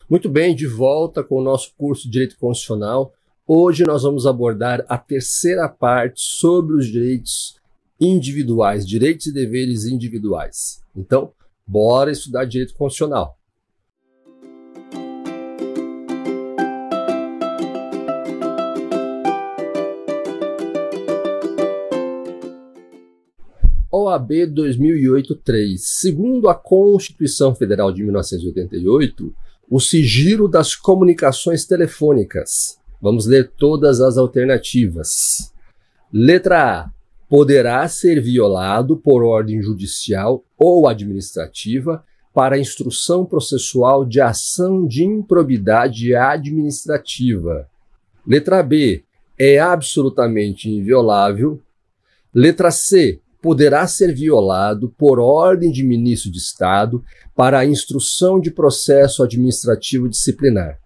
Muito bem, de volta com o nosso curso de Direito Constitucional. Hoje nós vamos abordar a terceira parte sobre os direitos individuais, direitos e deveres individuais. Então, bora estudar Direito Constitucional. OAB 2008-3. Segundo a Constituição Federal de 1988, o sigilo das comunicações telefônicas. Vamos ler todas as alternativas. Letra A. Poderá ser violado por ordem judicial ou administrativa para instrução processual de ação de improbidade administrativa. Letra B. É absolutamente inviolável. Letra C. Poderá ser violado por ordem de ministro de Estado para a instrução de processo administrativo disciplinar.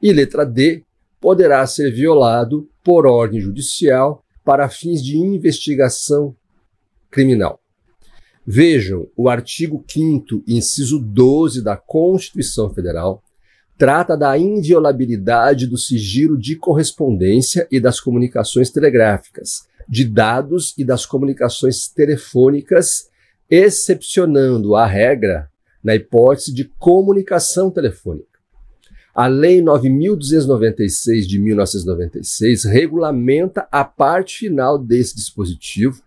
E letra D, poderá ser violado por ordem judicial para fins de investigação criminal. Vejam, o artigo 5º, inciso 12 da Constituição Federal, trata da inviolabilidade do sigilo de correspondência e das comunicações telegráficas, de dados e das comunicações telefônicas, excepcionando a regra na hipótese de comunicação telefônica. A Lei 9.296 de 1996 regulamenta a parte final desse dispositivo,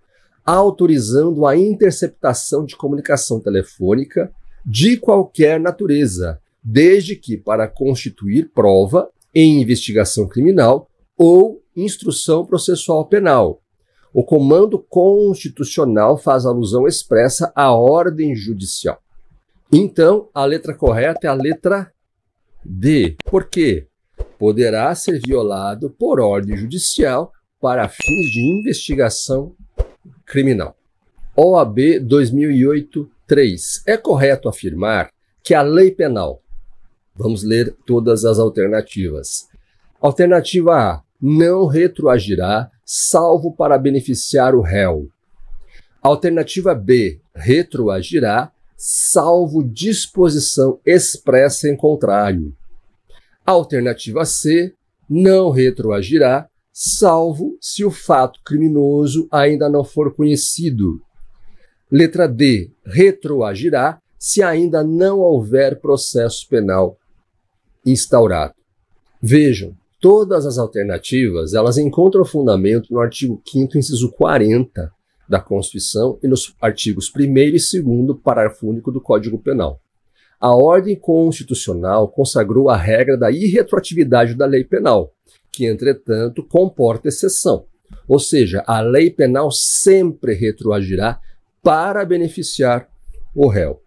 autorizando a interceptação de comunicação telefônica de qualquer natureza, desde que para constituir prova em investigação criminal ou instrução processual penal. O comando constitucional faz alusão expressa à ordem judicial. Então, a letra correta é a letra D. Por quê? Poderá ser violado por ordem judicial para fins de investigação criminal. OAB 2008-3. É correto afirmar que a lei penal... Vamos ler todas as alternativas. Alternativa A. Não retroagirá, salvo para beneficiar o réu. Alternativa B. Retroagirá, salvo disposição expressa em contrário. Alternativa C. Não retroagirá, salvo se o fato criminoso ainda não for conhecido. Letra D. Retroagirá, se ainda não houver processo penal instaurado. Vejam, todas as alternativas, elas encontram fundamento no artigo 5º, inciso 40 da Constituição e nos artigos 1º e 2º, parágrafo único do Código Penal. A ordem constitucional consagrou a regra da irretroatividade da lei penal, que, entretanto, comporta exceção. Ou seja, a lei penal sempre retroagirá para beneficiar o réu.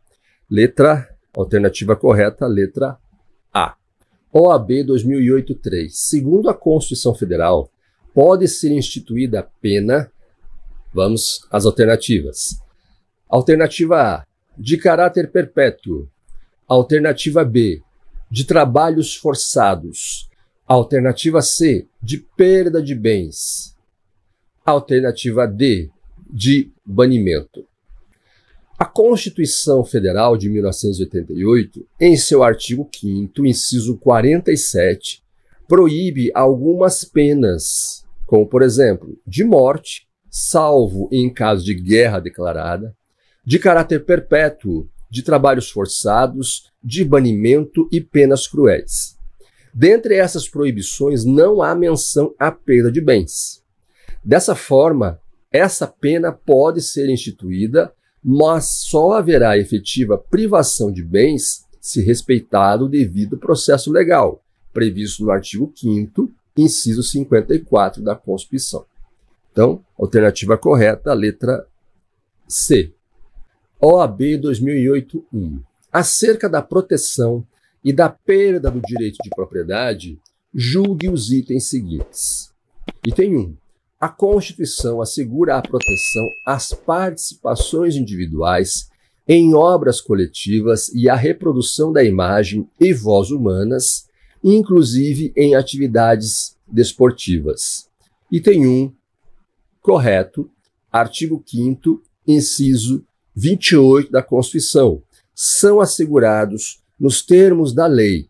Alternativa correta, letra A. OAB 2008-3. Segundo a Constituição Federal, pode ser instituída a pena... Vamos às alternativas. Alternativa A, de caráter perpétuo. Alternativa B, de trabalhos forçados. Alternativa C, de perda de bens. Alternativa D, de banimento. A Constituição Federal de 1988, em seu artigo 5º, inciso 47, proíbe algumas penas, como, por exemplo, de morte, salvo em caso de guerra declarada, de caráter perpétuo, de trabalhos forçados, de banimento e penas cruéis. Dentre essas proibições, não há menção à perda de bens. Dessa forma, essa pena pode ser instituída, mas só haverá efetiva privação de bens se respeitado o devido processo legal, previsto no artigo 5º, inciso 54 da Constituição. Então, alternativa correta, a letra C. OAB 2008-1. Acerca da proteção e da perda do direito de propriedade, julgue os itens seguintes. Item 1. A Constituição assegura a proteção às participações individuais em obras coletivas e à reprodução da imagem e voz humanas, inclusive em atividades desportivas. Item 1. Correto. Artigo 5º, inciso 28 da Constituição. São assegurados nos termos da lei.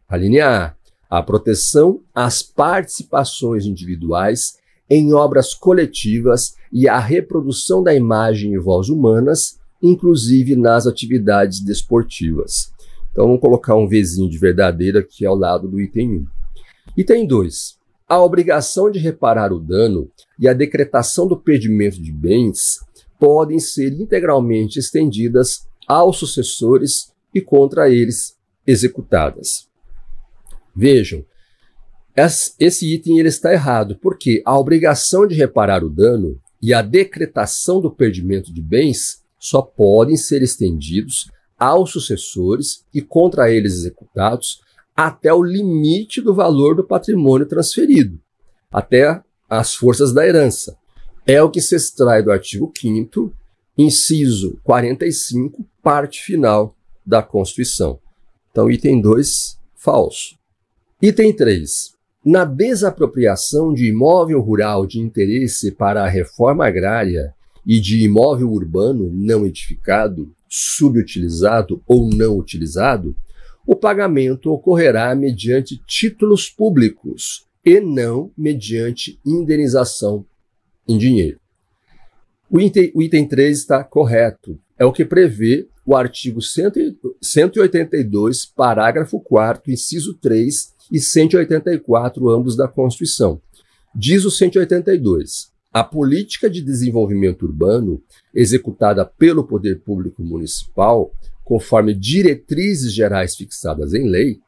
A linha A proteção às participações individuais em obras coletivas e a reprodução da imagem e voz humanas, inclusive nas atividades desportivas. Então, vamos colocar um Vzinho de verdadeiro aqui ao lado do item 1. Item 2. A obrigação de reparar o dano e a decretação do perdimento de bens podem ser integralmente estendidas aos sucessores e contra eles executadas. Vejam, esse item ele está errado, porque a obrigação de reparar o dano e a decretação do perdimento de bens só podem ser estendidos aos sucessores e contra eles executados até o limite do valor do patrimônio transferido, até as forças da herança. É o que se extrai do artigo 5º, inciso 45, parte final da Constituição. Então, item 2, falso. Item 3. Na desapropriação de imóvel rural de interesse para a reforma agrária e de imóvel urbano não edificado, subutilizado ou não utilizado, o pagamento ocorrerá mediante títulos públicos e não mediante indenização em dinheiro. O item 3 está correto. É o que prevê o artigo 182, parágrafo 4º, inciso 3 e 184, ambos da Constituição. Diz o 182. A política de desenvolvimento urbano, executada pelo poder público municipal, conforme diretrizes gerais fixadas em lei,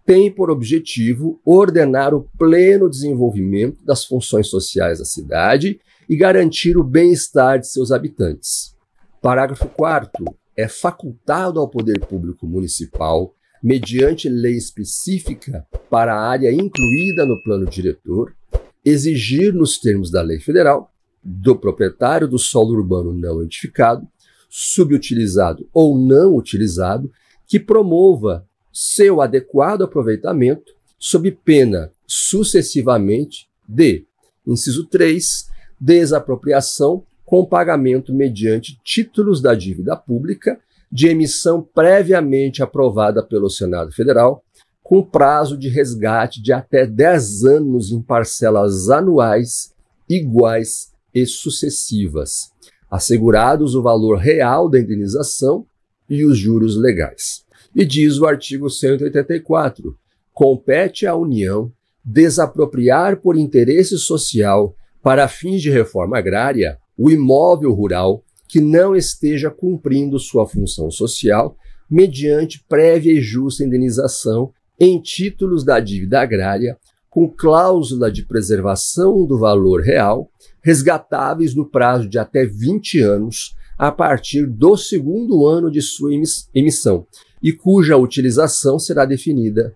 tem por objetivo ordenar o pleno desenvolvimento das funções sociais da cidade e garantir o bem-estar de seus habitantes. Parágrafo 4º. É facultado ao poder público municipal, mediante lei específica para a área incluída no plano diretor, exigir nos termos da lei federal, do proprietário do solo urbano não edificado, subutilizado ou não utilizado, que promova seu adequado aproveitamento, sob pena, sucessivamente, de, inciso 3, desapropriação com pagamento mediante títulos da dívida pública, de emissão previamente aprovada pelo Senado Federal, com prazo de resgate de até 10 anos em parcelas anuais, iguais e sucessivas, assegurados o valor real da indenização e os juros legais. E diz o artigo 184, compete à União desapropriar por interesse social, para fins de reforma agrária, o imóvel rural que não esteja cumprindo sua função social, mediante prévia e justa indenização em títulos da dívida agrária, com cláusula de preservação do valor real, resgatáveis no prazo de até 20 anos, a partir do segundo ano de sua emissão, e cuja utilização será definida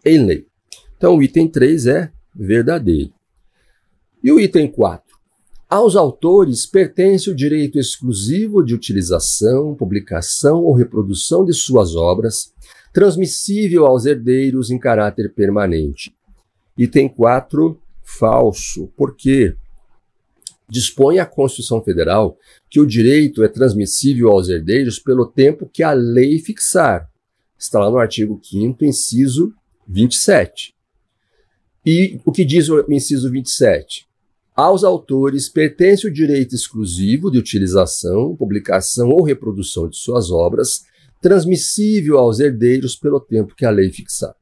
em lei. Então, o item 3 é verdadeiro. E o item 4? Aos autores pertence o direito exclusivo de utilização, publicação ou reprodução de suas obras, transmissível aos herdeiros em caráter permanente. Item 4, falso, porque dispõe a Constituição Federal que o direito é transmissível aos herdeiros pelo tempo que a lei fixar. Está lá no artigo 5º, inciso 27. E o que diz o inciso 27? Aos autores pertence o direito exclusivo de utilização, publicação ou reprodução de suas obras, transmissível aos herdeiros pelo tempo que a lei fixar.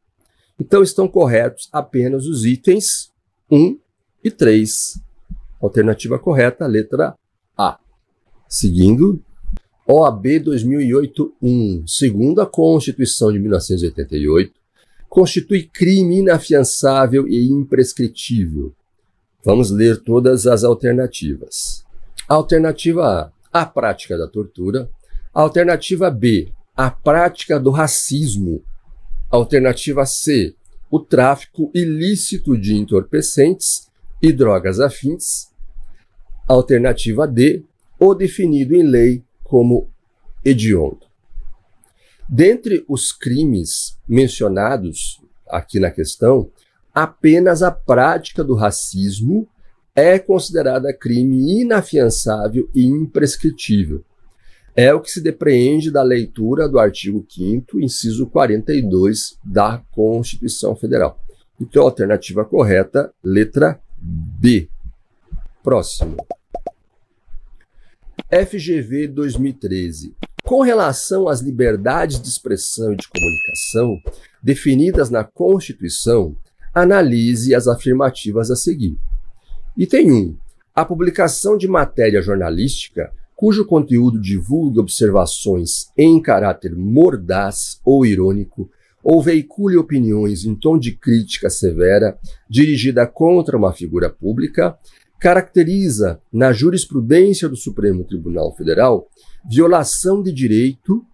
Então, estão corretos apenas os itens 1 e 3. Alternativa correta, letra A. Seguindo, OAB 2008-1, segundo a Constituição de 1988, constitui crime inafiançável e imprescritível. Vamos ler todas as alternativas. Alternativa A, a prática da tortura. Alternativa B, a prática do racismo. Alternativa C, o tráfico ilícito de entorpecentes e drogas afins. Alternativa D, o definido em lei como hediondo. Dentre os crimes mencionados aqui na questão, apenas a prática do racismo é considerada crime inafiançável e imprescritível. É o que se depreende da leitura do artigo 5º, inciso 42 da Constituição Federal. Então, a alternativa correta, letra B. Próximo. FGV 2013. Com relação às liberdades de expressão e de comunicação definidas na Constituição, analise as afirmativas a seguir. Item 1. A publicação de matéria jornalística cujo conteúdo divulgue observações em caráter mordaz ou irônico ou veicule opiniões em tom de crítica severa dirigida contra uma figura pública, caracteriza, na jurisprudência do Supremo Tribunal Federal, violação de direito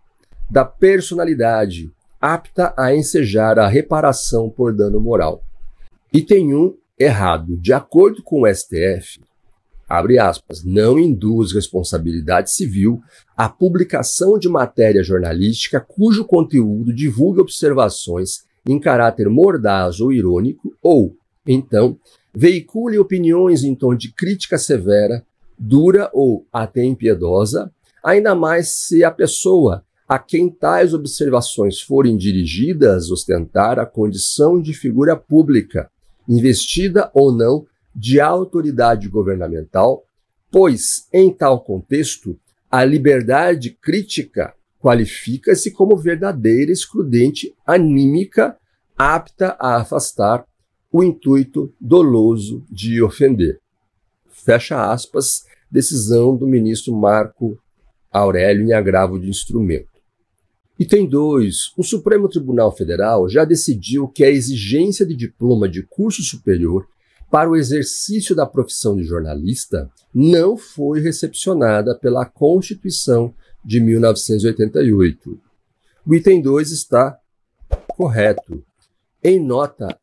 da personalidade apta a ensejar a reparação por dano moral. Item 1, errado. De acordo com o STF, abre aspas, não induz responsabilidade civil a publicação de matéria jornalística cujo conteúdo divulgue observações em caráter mordaz ou irônico ou, então, veicule opiniões em tom de crítica severa, dura ou até impiedosa, ainda mais se a pessoa a quem tais observações forem dirigidas ostentar a condição de figura pública, investida ou não de autoridade governamental, pois, em tal contexto, a liberdade crítica qualifica-se como verdadeira, excludente, anímica, apta a afastar o intuito doloso de ofender. Fecha aspas, decisão do ministro Marco Aurélio em agravo de instrumento. Item 2. O Supremo Tribunal Federal já decidiu que a exigência de diploma de curso superior para o exercício da profissão de jornalista não foi recepcionada pela Constituição de 1988. O item 2 está correto. Em nota,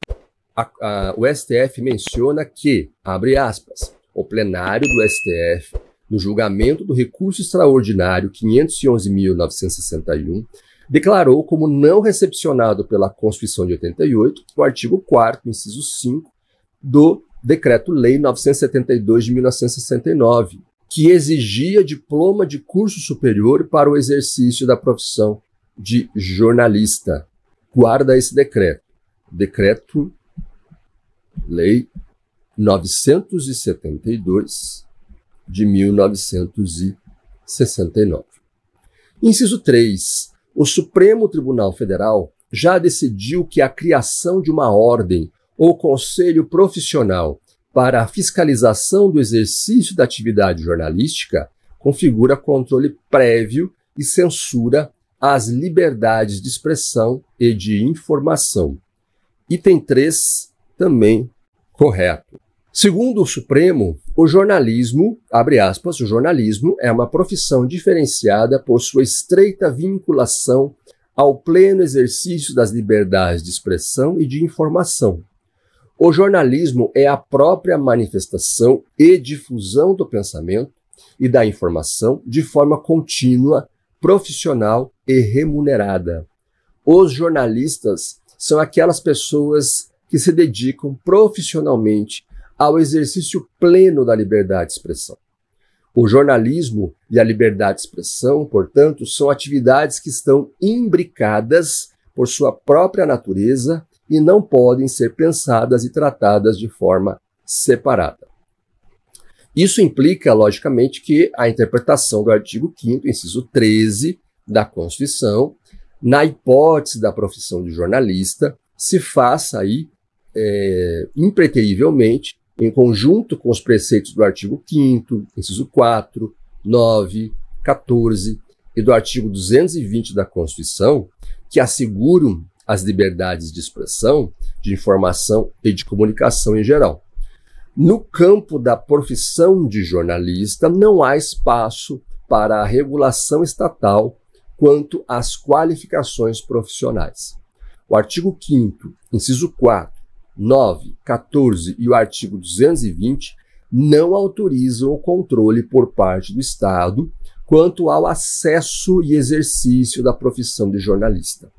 o STF menciona que, abre aspas, o plenário do STF, no julgamento do recurso extraordinário 511.961, declarou como não recepcionado pela Constituição de 88 o artigo 4º, inciso 5, do Decreto-Lei 972 de 1969, que exigia diploma de curso superior para o exercício da profissão de jornalista. Guarda esse decreto. Decreto-Lei 972 de 1969. Inciso 3. O Supremo Tribunal Federal já decidiu que a criação de uma ordem ou conselho profissional para a fiscalização do exercício da atividade jornalística configura controle prévio e censura às liberdades de expressão e de informação. Item 3, também correto. Segundo o Supremo, o jornalismo, abre aspas, o jornalismo é uma profissão diferenciada por sua estreita vinculação ao pleno exercício das liberdades de expressão e de informação. O jornalismo é a própria manifestação e difusão do pensamento e da informação de forma contínua, profissional e remunerada. Os jornalistas são aquelas pessoas que se dedicam profissionalmente ao exercício pleno da liberdade de expressão. O jornalismo e a liberdade de expressão, portanto, são atividades que estão imbricadas por sua própria natureza e não podem ser pensadas e tratadas de forma separada. Isso implica, logicamente, que a interpretação do artigo 5º, inciso 13 da Constituição, na hipótese da profissão de jornalista, se faça aí impreterivelmente, em conjunto com os preceitos do artigo 5º, inciso 4, 9, 14 e do artigo 220 da Constituição, que asseguram as liberdades de expressão, de informação e de comunicação em geral. No campo da profissão de jornalista, não há espaço para a regulação estatal quanto às qualificações profissionais. O artigo 5º, inciso 4, 9, 14 e o artigo 220 não autorizam o controle por parte do Estado quanto ao acesso e exercício da profissão de jornalista.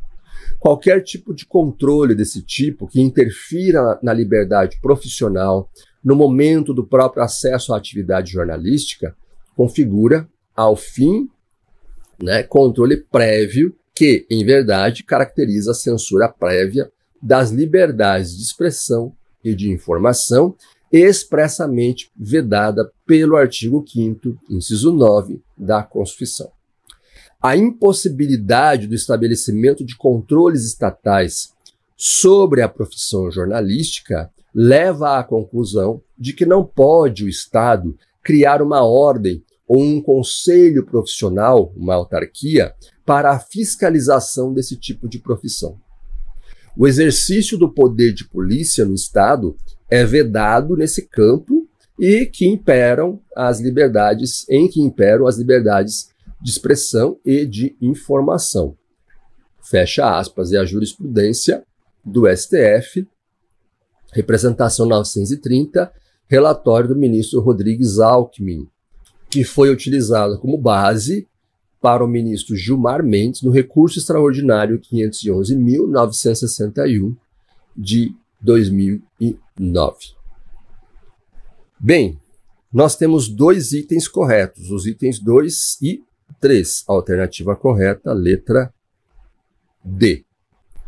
Qualquer tipo de controle desse tipo que interfira na liberdade profissional no momento do próprio acesso à atividade jornalística configura, ao fim né? Controle prévio que, em verdade, caracteriza a censura prévia das liberdades de expressão e de informação, expressamente vedada pelo artigo 5º, inciso 9 da Constituição. A impossibilidade do estabelecimento de controles estatais sobre a profissão jornalística leva à conclusão de que não pode o Estado criar uma ordem ou um conselho profissional, uma autarquia, para a fiscalização desse tipo de profissão. O exercício do poder de polícia no Estado é vedado nesse campo e que imperam as liberdades de expressão e de informação. Fecha aspas, é a jurisprudência do STF, representação 930, relatório do ministro Rodrigues Alckmin, que foi utilizado como base para o ministro Gilmar Mendes no recurso extraordinário 511.961 de 2009. Bem, nós temos dois itens corretos, os itens 2 e 3. Alternativa correta, letra D.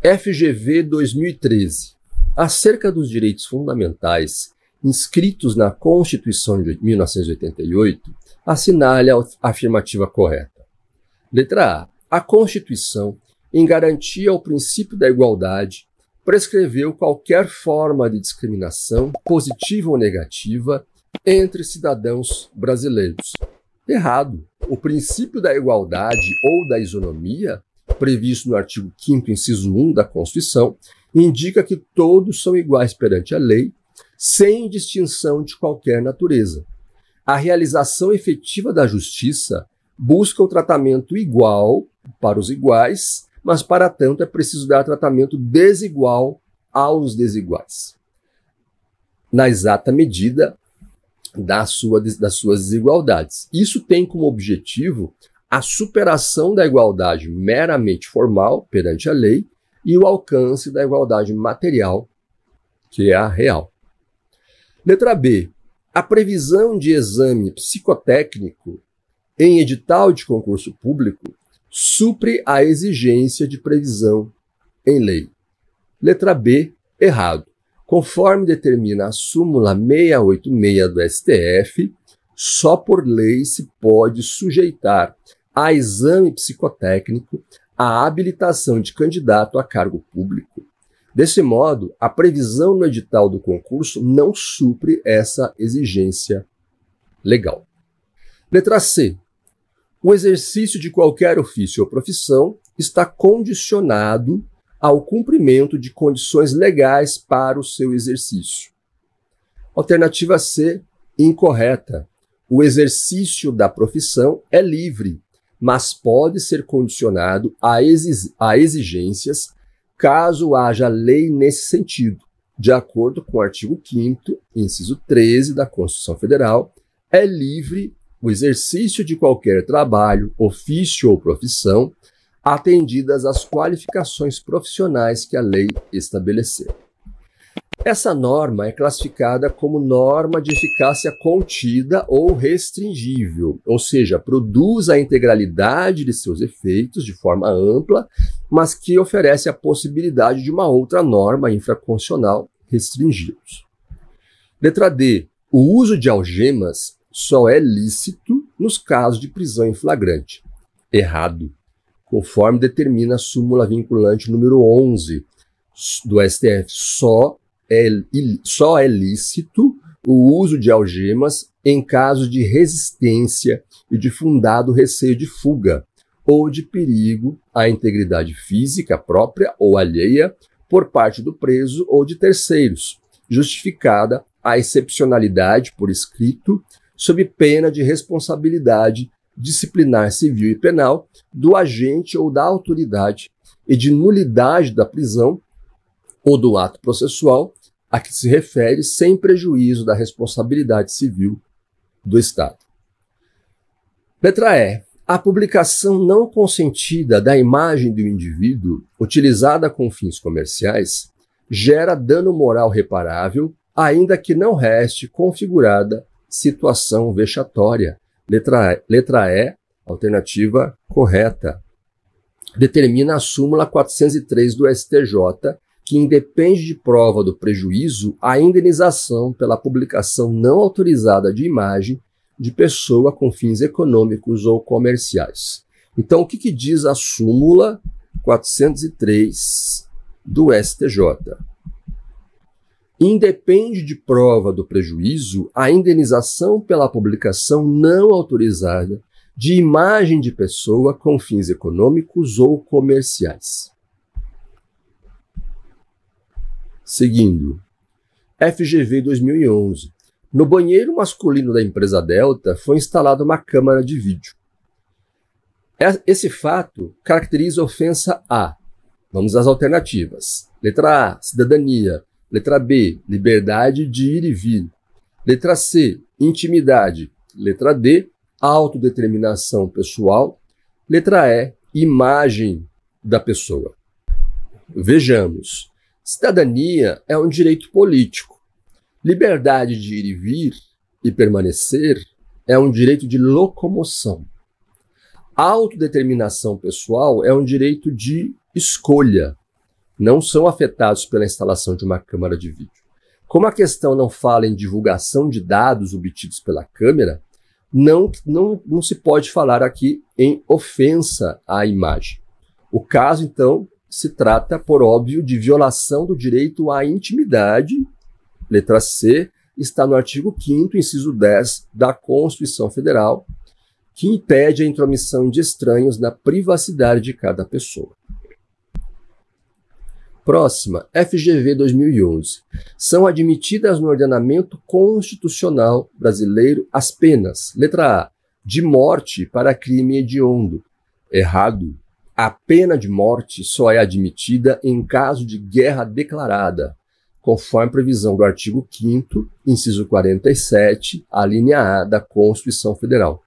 FGV 2013. Acerca dos direitos fundamentais inscritos na Constituição de 1988, assinale a afirmativa correta. Letra A. A Constituição, em garantia ao princípio da igualdade, prescreveu qualquer forma de discriminação, positiva ou negativa, entre cidadãos brasileiros. Errado. O princípio da igualdade ou da isonomia, previsto no artigo 5º, inciso 1 da Constituição, indica que todos são iguais perante a lei, sem distinção de qualquer natureza. A realização efetiva da justiça busca o tratamento igual para os iguais, mas para tanto é preciso dar tratamento desigual aos desiguais, na exata medida das suas desigualdades. Isso tem como objetivo a superação da igualdade meramente formal perante a lei e o alcance da igualdade material, que é a real. Letra B. A previsão de exame psicotécnico em edital de concurso público supre a exigência de previsão em lei. Letra B. Errado. Conforme determina a súmula 686 do STF, só por lei se pode sujeitar a exame psicotécnico a habilitação de candidato a cargo público. Desse modo, a previsão no edital do concurso não supre essa exigência legal. Letra C. O exercício de qualquer ofício ou profissão está condicionado ao cumprimento de condições legais para o seu exercício. Alternativa C, incorreta. O exercício da profissão é livre, mas pode ser condicionado a exigências caso haja lei nesse sentido. De acordo com o artigo 5º, inciso 13 da Constituição Federal, é livre o exercício de qualquer trabalho, ofício ou profissão, atendidas as qualificações profissionais que a lei estabelecer. Essa norma é classificada como norma de eficácia contida ou restringível, ou seja, produz a integralidade de seus efeitos de forma ampla, mas que oferece a possibilidade de uma outra norma infraconstitucional restringi-los. Letra D. O uso de algemas só é lícito nos casos de prisão em flagrante. Errado. Conforme determina a súmula vinculante número 11 do STF, só é lícito o uso de algemas em casos de resistência e de fundado receio de fuga ou de perigo à integridade física própria ou alheia por parte do preso ou de terceiros, justificada a excepcionalidade por escrito, sob pena de responsabilidade disciplinar civil e penal do agente ou da autoridade e de nulidade da prisão ou do ato processual a que se refere sem prejuízo da responsabilidade civil do Estado. Letra E. A publicação não consentida da imagem do indivíduo utilizada com fins comerciais gera dano moral reparável, ainda que não reste configurada situação vexatória. Letra E. Alternativa correta. Determina a súmula 403 do STJ, que independe de prova do prejuízo a indenização pela publicação não autorizada de imagem de pessoa com fins econômicos ou comerciais. Então, o que diz a súmula 403 do STJ? Independe de prova do prejuízo a indenização pela publicação não autorizada de imagem de pessoa com fins econômicos ou comerciais. Seguindo, FGV 2011. No banheiro masculino da empresa Delta foi instalada uma câmera de vídeo. Esse fato caracteriza a ofensa A. Vamos às alternativas. Letra A, cidadania. Letra B, liberdade de ir e vir. Letra C, intimidade. Letra D, autodeterminação pessoal. Letra E, imagem da pessoa. Vejamos. Cidadania é um direito político. Liberdade de ir e vir e permanecer é um direito de locomoção. Autodeterminação pessoal é um direito de escolha. Não são afetados pela instalação de uma câmera de vídeo. Como a questão não fala em divulgação de dados obtidos pela câmera, não se pode falar aqui em ofensa à imagem. O caso, então, se trata, por óbvio, de violação do direito à intimidade. Letra C está no artigo 5º, inciso 10 da Constituição Federal, que impede a intromissão de estranhos na privacidade de cada pessoa. Próxima, FGV 2011. São admitidas no ordenamento constitucional brasileiro as penas. Letra A, de morte para crime hediondo. Errado. A pena de morte só é admitida em caso de guerra declarada, conforme previsão do artigo 5º, inciso 47, a linha A da Constituição Federal.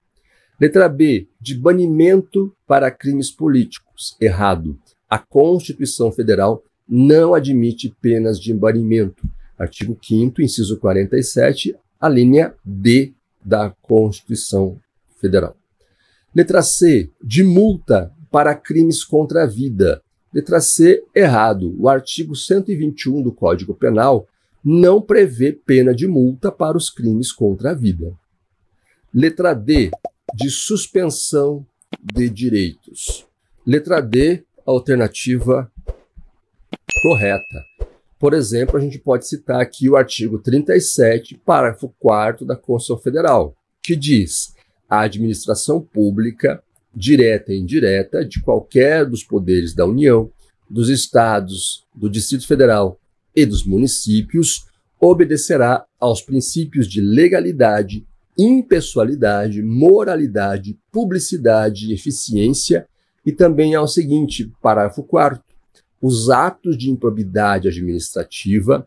Letra B, de banimento para crimes políticos. Errado. A Constituição Federal não admite penas de banimento. Artigo 5º, inciso 47, a linha D da Constituição Federal. Letra C, de multa para crimes contra a vida. Letra C, errado. O artigo 121 do Código Penal não prevê pena de multa para os crimes contra a vida. Letra D, de suspensão de direitos. Letra D, alternativa correta. Por exemplo, a gente pode citar aqui o artigo 37, parágrafo 4º da Constituição Federal, que diz: a administração pública, direta e indireta, de qualquer dos poderes da União, dos Estados, do Distrito Federal e dos municípios, obedecerá aos princípios de legalidade, impessoalidade, moralidade, publicidade e eficiência, e também ao seguinte, parágrafo 4º, os atos de improbidade administrativa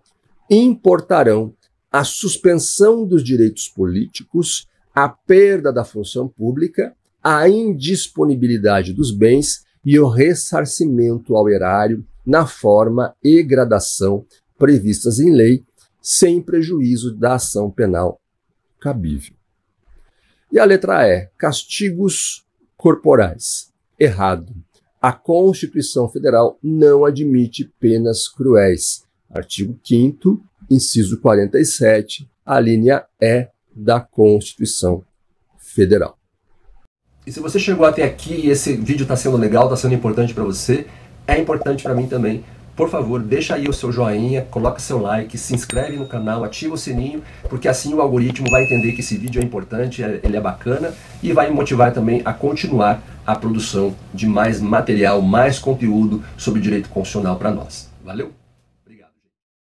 importarão a suspensão dos direitos políticos, a perda da função pública, a indisponibilidade dos bens e o ressarcimento ao erário na forma e gradação previstas em lei, sem prejuízo da ação penal cabível. E a letra E, castigos corporais. Errado. A Constituição Federal não admite penas cruéis. Artigo 5º, inciso 47, a linha E da Constituição Federal. E se você chegou até aqui e esse vídeo está sendo legal, está sendo importante para você, é importante para mim também. Por favor, deixa aí o seu joinha, coloca seu like, se inscreve no canal, ativa o sininho, porque assim o algoritmo vai entender que esse vídeo é importante, ele é bacana e vai me motivar também a continuar a produção de mais material, mais conteúdo sobre direito constitucional para nós. Valeu!